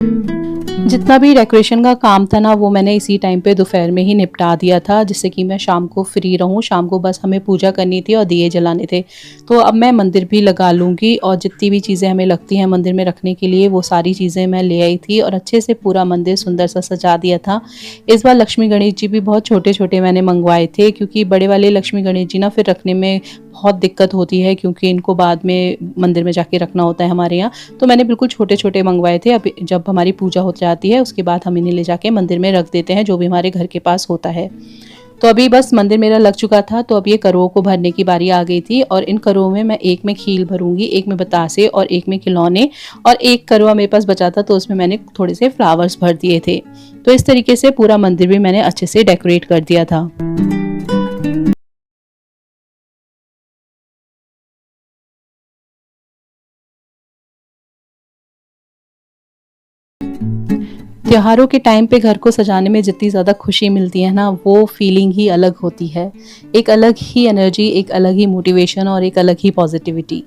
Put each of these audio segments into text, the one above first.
जितना भी डेकोरेशन का काम था ना वो मैंने इसी टाइम पे दोपहर में ही निपटा दिया था, जिससे कि मैं शाम को फ्री रहूँ। शाम को बस हमें पूजा करनी थी और दिए जलाने थे। तो अब मैं मंदिर भी लगा लूँगी और जितनी भी चीज़ें हमें लगती हैं मंदिर में रखने के लिए वो सारी चीज़ें मैं ले आई थी और अच्छे से पूरा मंदिर सुंदर सा सजा दिया था। इस बार लक्ष्मी गणेश जी भी बहुत छोटे-छोटे मैंने मंगवाए थे, क्योंकि बड़े वाले लक्ष्मी गणेश जी ना फिर रखने में बहुत दिक्कत होती है, क्योंकि इनको बाद में मंदिर में जाके रखना होता है हमारे यहाँ। तो मैंने बिल्कुल छोटे-छोटे मंगवाए थे। अब जब हमारी पूजा हो जाती है उसके बाद हम इन्हें ले जाके मंदिर में रख देते हैं, जो भी हमारे घर के पास होता है। तो अभी बस मंदिर मेरा लग चुका था, तो अब ये करों को भरने की बारी आ गई थी और इन करों में मैं एक में खील भरूँगी, एक में बतासे और एक में खिलौने, और एक करवा मेरे पास बचा था तो उसमें मैंने थोड़े से फ्लावर्स भर दिए थे। तो इस तरीके से पूरा मंदिर भी मैंने अच्छे से डेकोरेट कर दिया था। त्योहारों के टाइम पे घर को सजाने में जितनी ज़्यादा खुशी मिलती है ना, वो फीलिंग ही अलग होती है। एक अलग ही एनर्जी, एक अलग ही मोटिवेशन और एक अलग ही पॉजिटिविटी।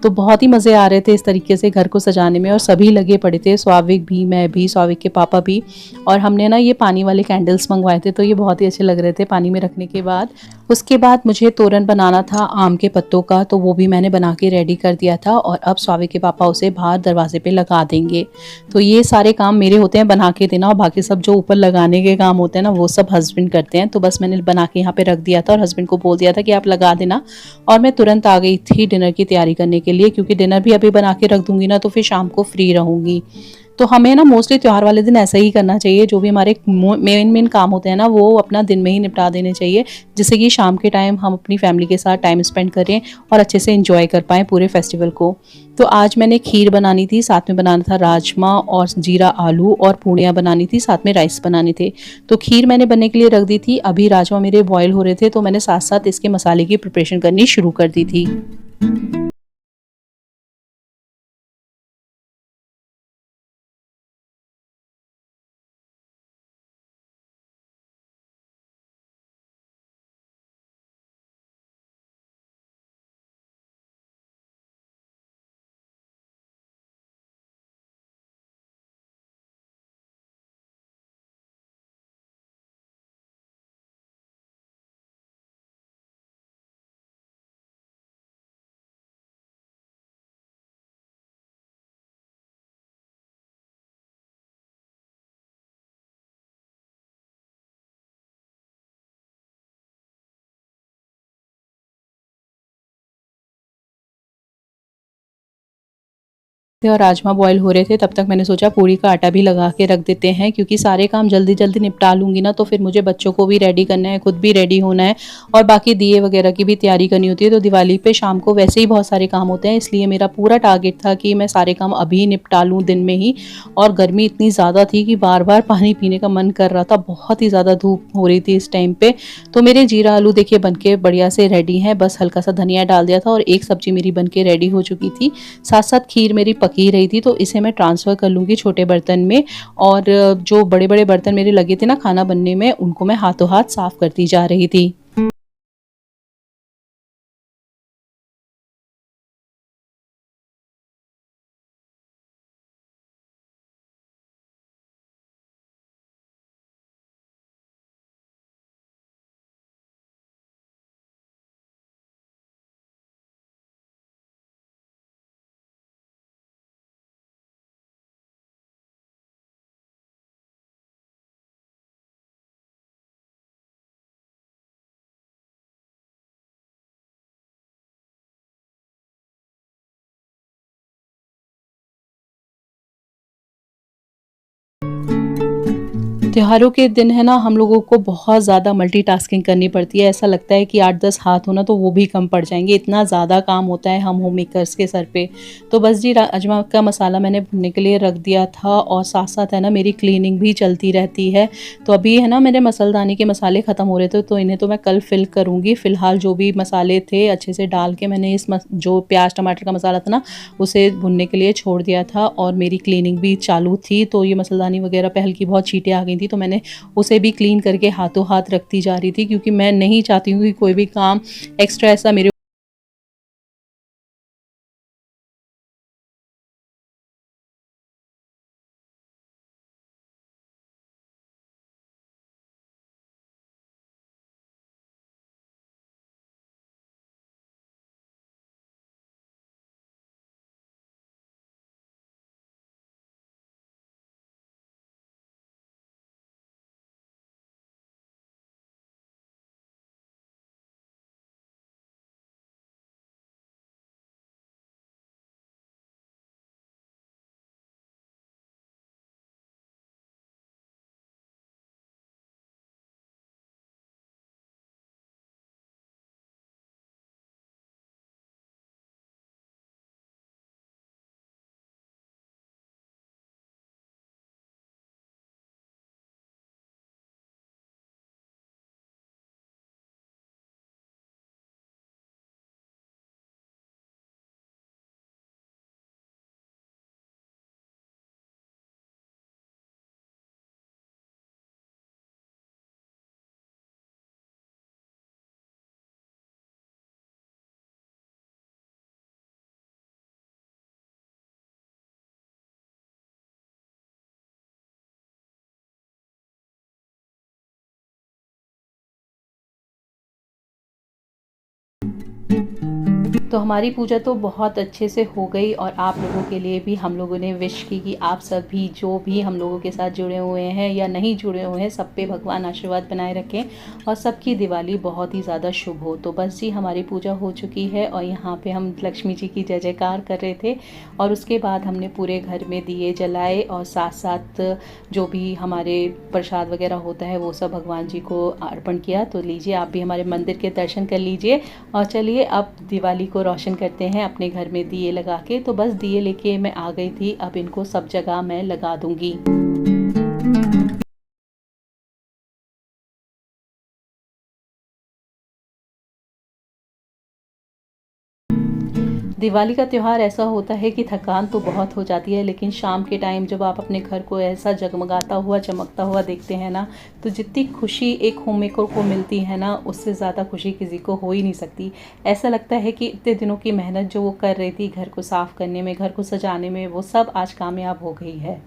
तो बहुत ही मज़े आ रहे थे इस तरीके से घर को सजाने में और सभी लगे पड़े थे, स्वाभाविक भी, मैं भी, स्वाभाविक के पापा भी। और हमने ना ये पानी वाले कैंडल्स मंगवाए थे, तो ये बहुत ही अच्छे लग रहे थे पानी में रखने के बाद। उसके बाद मुझे तोरण बनाना था आम के पत्तों का, तो वो भी मैंने बना के रेडी कर दिया था और अब स्वाभाविक के पापा उसे बाहर दरवाजे पे लगा देंगे। तो ये सारे काम मेरे होते हैं बना के देना, और बाकी सब जो ऊपर लगाने के काम होते हैं ना वो सब हस्बैंड करते हैं। तो बस मैंने बना के यहाँ पे रख दिया था और हस्बैंड को बोल दिया था कि आप लगा देना, और मैं तुरंत आ गई थी डिनर की तैयारी करने के लिए, क्योंकि डिनर भी अभी बना के रख दूंगी ना तो फिर शाम को फ्री रहूंगी। तो हमें ना मोस्टली त्योहार वाले दिन ऐसा ही करना चाहिए, जो भी हमारे मेन मेन काम होते हैं ना वो अपना दिन में ही निपटा देने चाहिए, जिससे कि शाम के टाइम हम अपनी फैमिली के साथ टाइम स्पेंड करें और अच्छे से एंजॉय कर पाएँ पूरे फेस्टिवल को। तो आज मैंने खीर बनानी थी, साथ में बनाना था राजमा और जीरा आलू, और पूड़ियाँ बनानी थी, साथ में राइस बनाने थे। तो खीर मैंने बनने के लिए रख दी थी, अभी राजमा मेरे बॉयल हो रहे थे तो मैंने साथ साथ इसके मसाले की प्रिपरेशन करनी शुरू कर दी थी। और राजमा बॉयल हो रहे थे तब तक मैंने सोचा पूड़ी का आटा भी लगा के रख देते हैं, क्योंकि सारे काम जल्दी जल्दी निपटा लूँगी ना तो फिर मुझे बच्चों को भी रेडी करना है, खुद भी रेडी होना है और बाकी दिए वगैरह की भी तैयारी करनी होती है। तो दिवाली पे शाम को वैसे ही बहुत सारे काम होते हैं, इसलिए मेरा पूरा टारगेट था कि मैं सारे काम अभी निपटा लूँ दिन में ही। और गर्मी इतनी ज़्यादा थी कि बार बार पानी पीने का मन कर रहा था, बहुत ही ज़्यादा धूप हो रही थी इस टाइम पे। तो मेरे जीरा आलू देखिए बन के बढ़िया से रेडी हैं, बस हल्का सा धनिया डाल दिया था और एक सब्जी मेरी बन के रेडी हो चुकी थी। साथ साथ खीर मेरी पक ही रही थी, तो इसे मैं ट्रांसफ़र कर लूँगी छोटे बर्तन में। और जो बड़े-बड़े बर्तन मेरे लगे थे ना खाना बनने में, उनको मैं हाथों हाथ साफ़ करती जा रही थी। त्योहारों के दिन है ना हम लोगों को बहुत ज़्यादा मल्टीटास्किंग करनी पड़ती है। ऐसा लगता है कि 8-10 हाथ हो ना तो वो भी कम पड़ जाएँगे, इतना ज़्यादा काम होता है हम होम मेकर्स के सर पे। तो बस जी राजमा का मसाला मैंने भुनने के लिए रख दिया था और साथ-साथ है ना मेरी क्लीनिंग भी चलती रहती है। तो अभी है ना मेरे मसालदानी के मसाले ख़त्म हो रहे थे, तो इन्हें तो मैं कल फ़िल करूँगी। फ़िलहाल जो भी मसाले थे अच्छे से डाल के मैंने इस जो प्याज़ टमाटर का मसाला था ना उसे भुनने के लिए छोड़ दिया था और मेरी क्लीनिंग भी चालू थी। तो ये मसालदानी वग़ैरह पे हल्की बहुत छींटें आ गई थी, तो मैंने उसे भी क्लीन करके हाथों हाथ रखती जा रही थी, क्योंकि मैं नहीं चाहती हूँ कि कोई भी काम एक्स्ट्रा ऐसा मेरे तो हमारी पूजा तो बहुत अच्छे से हो गई और आप लोगों के लिए भी हम लोगों ने विश की कि आप सभी जो भी हम लोगों के साथ जुड़े हुए हैं या नहीं जुड़े हुए हैं, सब पे भगवान आशीर्वाद बनाए रखें और सबकी दिवाली बहुत ही ज़्यादा शुभ हो। तो बस जी, हमारी पूजा हो चुकी है और यहाँ पे हम लक्ष्मी जी की जय जयकार कर रहे थे और उसके बाद हमने पूरे घर में दिए जलाए और साथ साथ जो भी हमारे प्रसाद वगैरह होता है वो सब भगवान जी को अर्पण किया। तो लीजिए, आप भी हमारे मंदिर के दर्शन कर लीजिए और चलिए अब दिवाली को रोशन करते हैं अपने घर में दिए लगा के। तो बस दिए लेके मैं आ गई थी, अब इनको सब जगह मैं लगा दूंगी। दिवाली का त्यौहार ऐसा होता है कि थकान तो बहुत हो जाती है, लेकिन शाम के टाइम जब आप अपने घर को ऐसा जगमगाता हुआ चमकता हुआ देखते हैं ना, तो जितनी खुशी एक होम मेकर को मिलती है ना, उससे ज़्यादा खुशी किसी को हो ही नहीं सकती। ऐसा लगता है कि इतने दिनों की मेहनत जो वो कर रही थी घर को साफ़ करने में, घर को सजाने में, वो सब आज कामयाब हो गई है।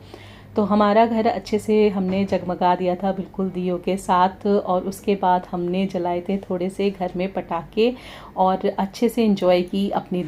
तो हमारा घर अच्छे से हमने जगमगा दिया था बिल्कुल दियों के साथ और उसके बाद हमने जलाए थे थोड़े से घर में पटाखे और अच्छे से एंजॉय की अपनी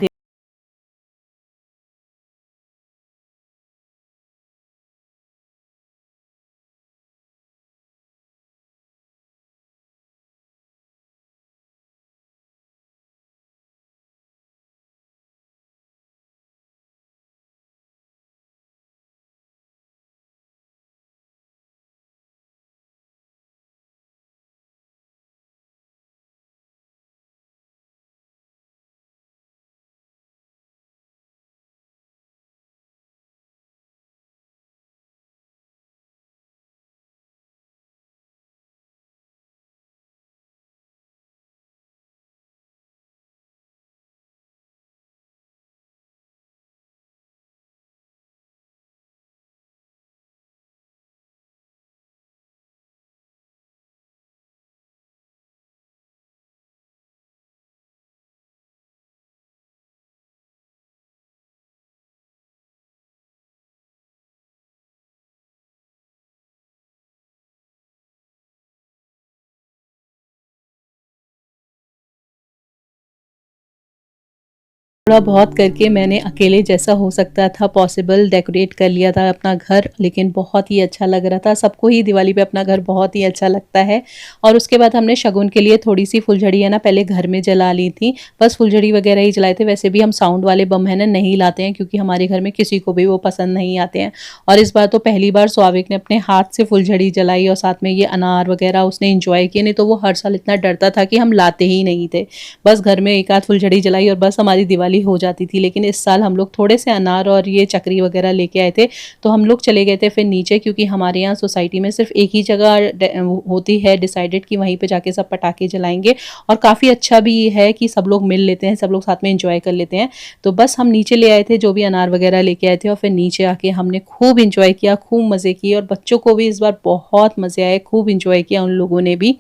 थोड़ा बहुत करके मैंने अकेले जैसा हो सकता था पॉसिबल डेकोरेट कर लिया था अपना घर, लेकिन बहुत ही अच्छा लग रहा था। सबको ही दिवाली पे अपना घर बहुत ही अच्छा लगता है। और उसके बाद हमने शगुन के लिए थोड़ी सी फुलझड़ी है ना पहले घर में जला ली थी, बस फुलझड़ी वगैरह ही जलाए थे। वैसे भी हम साउंड वाले बम है ना नहीं लाते हैं, क्योंकि हमारे घर में किसी को भी वो पसंद नहीं आते हैं। और इस बार तो पहली बार स्वाभिक ने अपने हाथ से फुलझड़ी जलाई और साथ में ये अनार वगैरह उसने इंजॉय किए, नहीं तो वो हर साल इतना डरता था कि हम लाते ही नहीं थे। बस घर में एक आध फुलझड़ी जलाई और बस हमारी दिवाली हो जाती थी। लेकिन इस साल हम लोग थोड़े से अनार और ये चकरी वगैरह लेके आए थे, तो हम लोग चले गए थे फिर नीचे, क्योंकि हमारे यहाँ सोसाइटी में सिर्फ एक ही जगह होती है डिसाइडेड कि वहीं पे जाके सब पटाखे जलाएंगे। और काफ़ी अच्छा भी है कि सब लोग मिल लेते हैं, सब लोग साथ में इंजॉय कर लेते हैं। तो बस हम नीचे ले आए थे जो भी अनार वगैरह लेके आए थे और फिर नीचे आके हमने खूब इंजॉय किया, खूब मज़े किए और बच्चों को भी इस बार बहुत मज़े आए, खूब इंजॉय किया उन लोगों ने भी।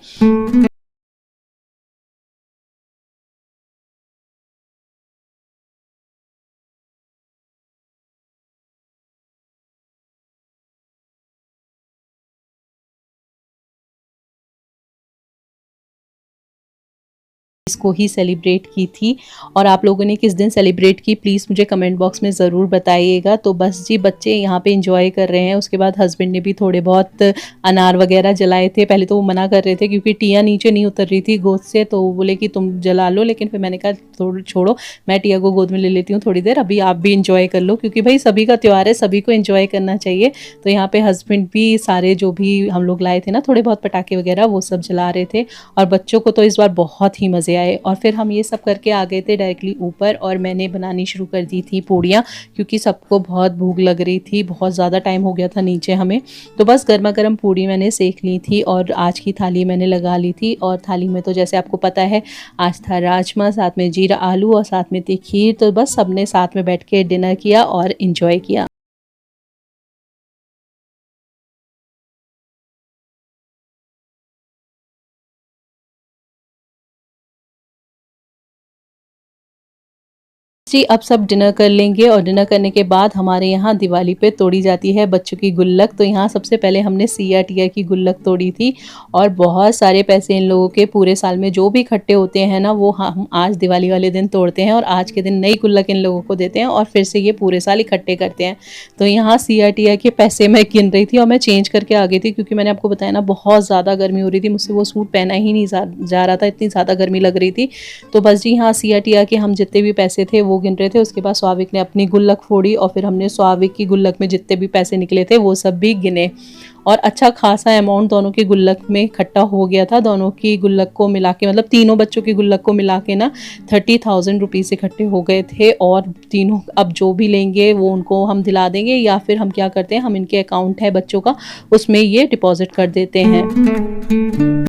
इसको ही सेलिब्रेट की थी। और आप लोगों ने किस दिन सेलिब्रेट की प्लीज़ मुझे कमेंट बॉक्स में ज़रूर बताइएगा। तो बस जी, बच्चे यहाँ पे एंजॉय कर रहे हैं। उसके बाद हस्बैंड ने भी थोड़े बहुत अनार वगैरह जलाए थे। पहले तो वो मना कर रहे थे क्योंकि टिया नीचे नहीं उतर रही थी गोद से, तो वो बोले कि तुम जला लो, लेकिन फिर मैंने कहा थोड़ा छोड़ो, मैं टिया को गोद में ले लेती हूँ थोड़ी देर, अभी आप भी इंजॉय कर लो, क्योंकि भाई सभी का त्यौहार है, सभी को इंजॉय करना चाहिए। तो यहाँ पे हस्बैंड भी सारे जो भी हम लोग लाए थे ना थोड़े बहुत पटाखे वगैरह वो सब जला रहे थे और बच्चों को तो इस बार बहुत ही मज़े आए। और फिर हम ये सब करके आ गए थे डायरेक्टली ऊपर और मैंने बनानी शुरू कर दी थी पूड़ियाँ, क्योंकि सबको बहुत भूख लग रही थी, बहुत ज़्यादा टाइम हो गया था नीचे हमें। तो बस गर्मा गर्म पूड़ी मैंने सेक ली थी और आज की थाली मैंने लगा ली थी। और थाली में तो जैसे आपको पता है आज था राजमा, साथ में जीरा आलू और साथ में थी खीर। तो बस सबने साथ में बैठ के डिनर किया और इन्जॉय किया। जी, अब सब डिनर कर लेंगे और डिनर करने के बाद हमारे यहाँ दिवाली पे तोड़ी जाती है बच्चों की गुल्लक। तो यहाँ सबसे पहले हमने सिया टिया की गुल्लक तोड़ी थी और बहुत सारे पैसे इन लोगों के पूरे साल में जो भी इकट्ठे होते हैं ना, वो हम आज दिवाली वाले दिन तोड़ते हैं और आज के दिन नई गुल्लक इन लोगों को देते हैं और फिर से ये पूरे साल इकट्ठे करते हैं। तो यहाँ सिया टिया के पैसे मैं गिन रही थी और मैं चेंज करके आ गई थी, क्योंकि मैंने आपको बताया ना बहुत ज़्यादा गर्मी हो रही थी, मुझसे वो सूट पहना ही नहीं जा रहा था, इतनी ज़्यादा गर्मी लग रही थी। तो बस जी यहाँ सिया टिया के हम जितने भी पैसे थे वो गिन रहे थे। उसके बाद स्वाविक ने अपनी गुल्लक फोड़ी और फिर हमने स्वाविक की गुल्लक में जितने भी पैसे निकले थे वो सब भी गिने और अच्छा खासा अमाउंट दोनों की गुल्लक में इकट्ठा हो गया था। दोनों की गुल्लक को मिला के, मतलब तीनों बच्चों की गुल्लक को मिला के ना 30,000 रुपीज़ इकट्ठे हो गए थे। और तीनों अब जो भी लेंगे वो उनको हम दिला देंगे, या फिर हम क्या करते हैं, हम इनके अकाउंट है बच्चों का, उसमें ये डिपॉजिट कर देते हैं।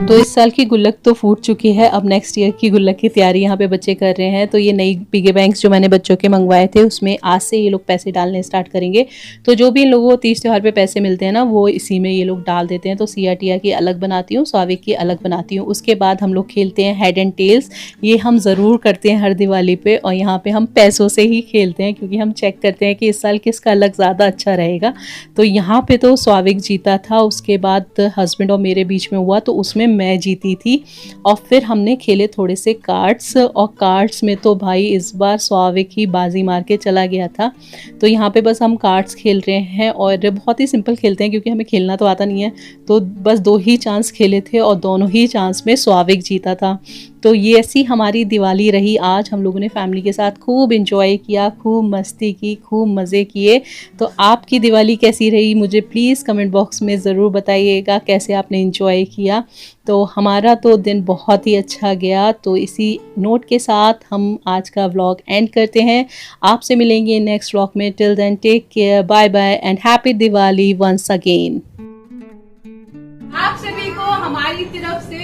तो इस साल की गुल्लक तो फूट चुकी है, अब नेक्स्ट ईयर की गुल्लक की तैयारी यहाँ पे बच्चे कर रहे हैं। तो ये नई पिगी बैंक्स जो मैंने बच्चों के मंगवाए थे उसमें आज से ये लोग पैसे डालने स्टार्ट करेंगे। तो जो भी इन लोगों को तीज त्योहार पे पैसे मिलते हैं ना, वो इसी में ये लोग डाल देते हैं। तो सिया टिया की अलग बनाती हूँ, स्वाविक की अलग बनाती हूँ। उसके बाद हम लोग खेलते हैं हेड एंड टेल्स। ये हम ज़रूर करते हैं हर दिवाली पे, और यहाँ पे हम पैसों से ही खेलते हैं क्योंकि हम चेक करते हैं कि इस साल किसका अलग ज़्यादा अच्छा रहेगा। तो यहाँ पे तो स्वाविक जीता था, उसके बाद हस्बैंड और मेरे बीच में हुआ तो उसमें मैं जीती थी। और फिर हमने खेले थोड़े से कार्ड्स, और कार्ड्स में तो भाई इस बार स्वाविक ही बाजी मार के चला गया था। तो यहाँ पे बस हम कार्ड्स खेल रहे हैं और बहुत ही सिंपल खेलते हैं क्योंकि हमें खेलना तो आता नहीं है। तो बस 2 ही चांस खेले थे और दोनों ही चांस में स्वाविक जीता था। तो ये ऐसी हमारी दिवाली रही। आज हम लोगों ने फैमिली के साथ खूब इंजॉय किया, खूब मस्ती की, खूब मज़े किए। तो आपकी दिवाली कैसी रही मुझे प्लीज़ कमेंट बॉक्स में ज़रूर बताइएगा, कैसे आपने इंजॉय किया। तो हमारा तो दिन बहुत ही अच्छा गया। तो इसी नोट के साथ हम आज का व्लॉग एंड करते हैं। आपसे मिलेंगे नेक्स्ट व्लॉग में। Till then take care, bye bye and happy Diwali once again. आप सभी को हमारी तरफ से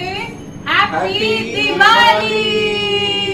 हैप्पी दिवाली।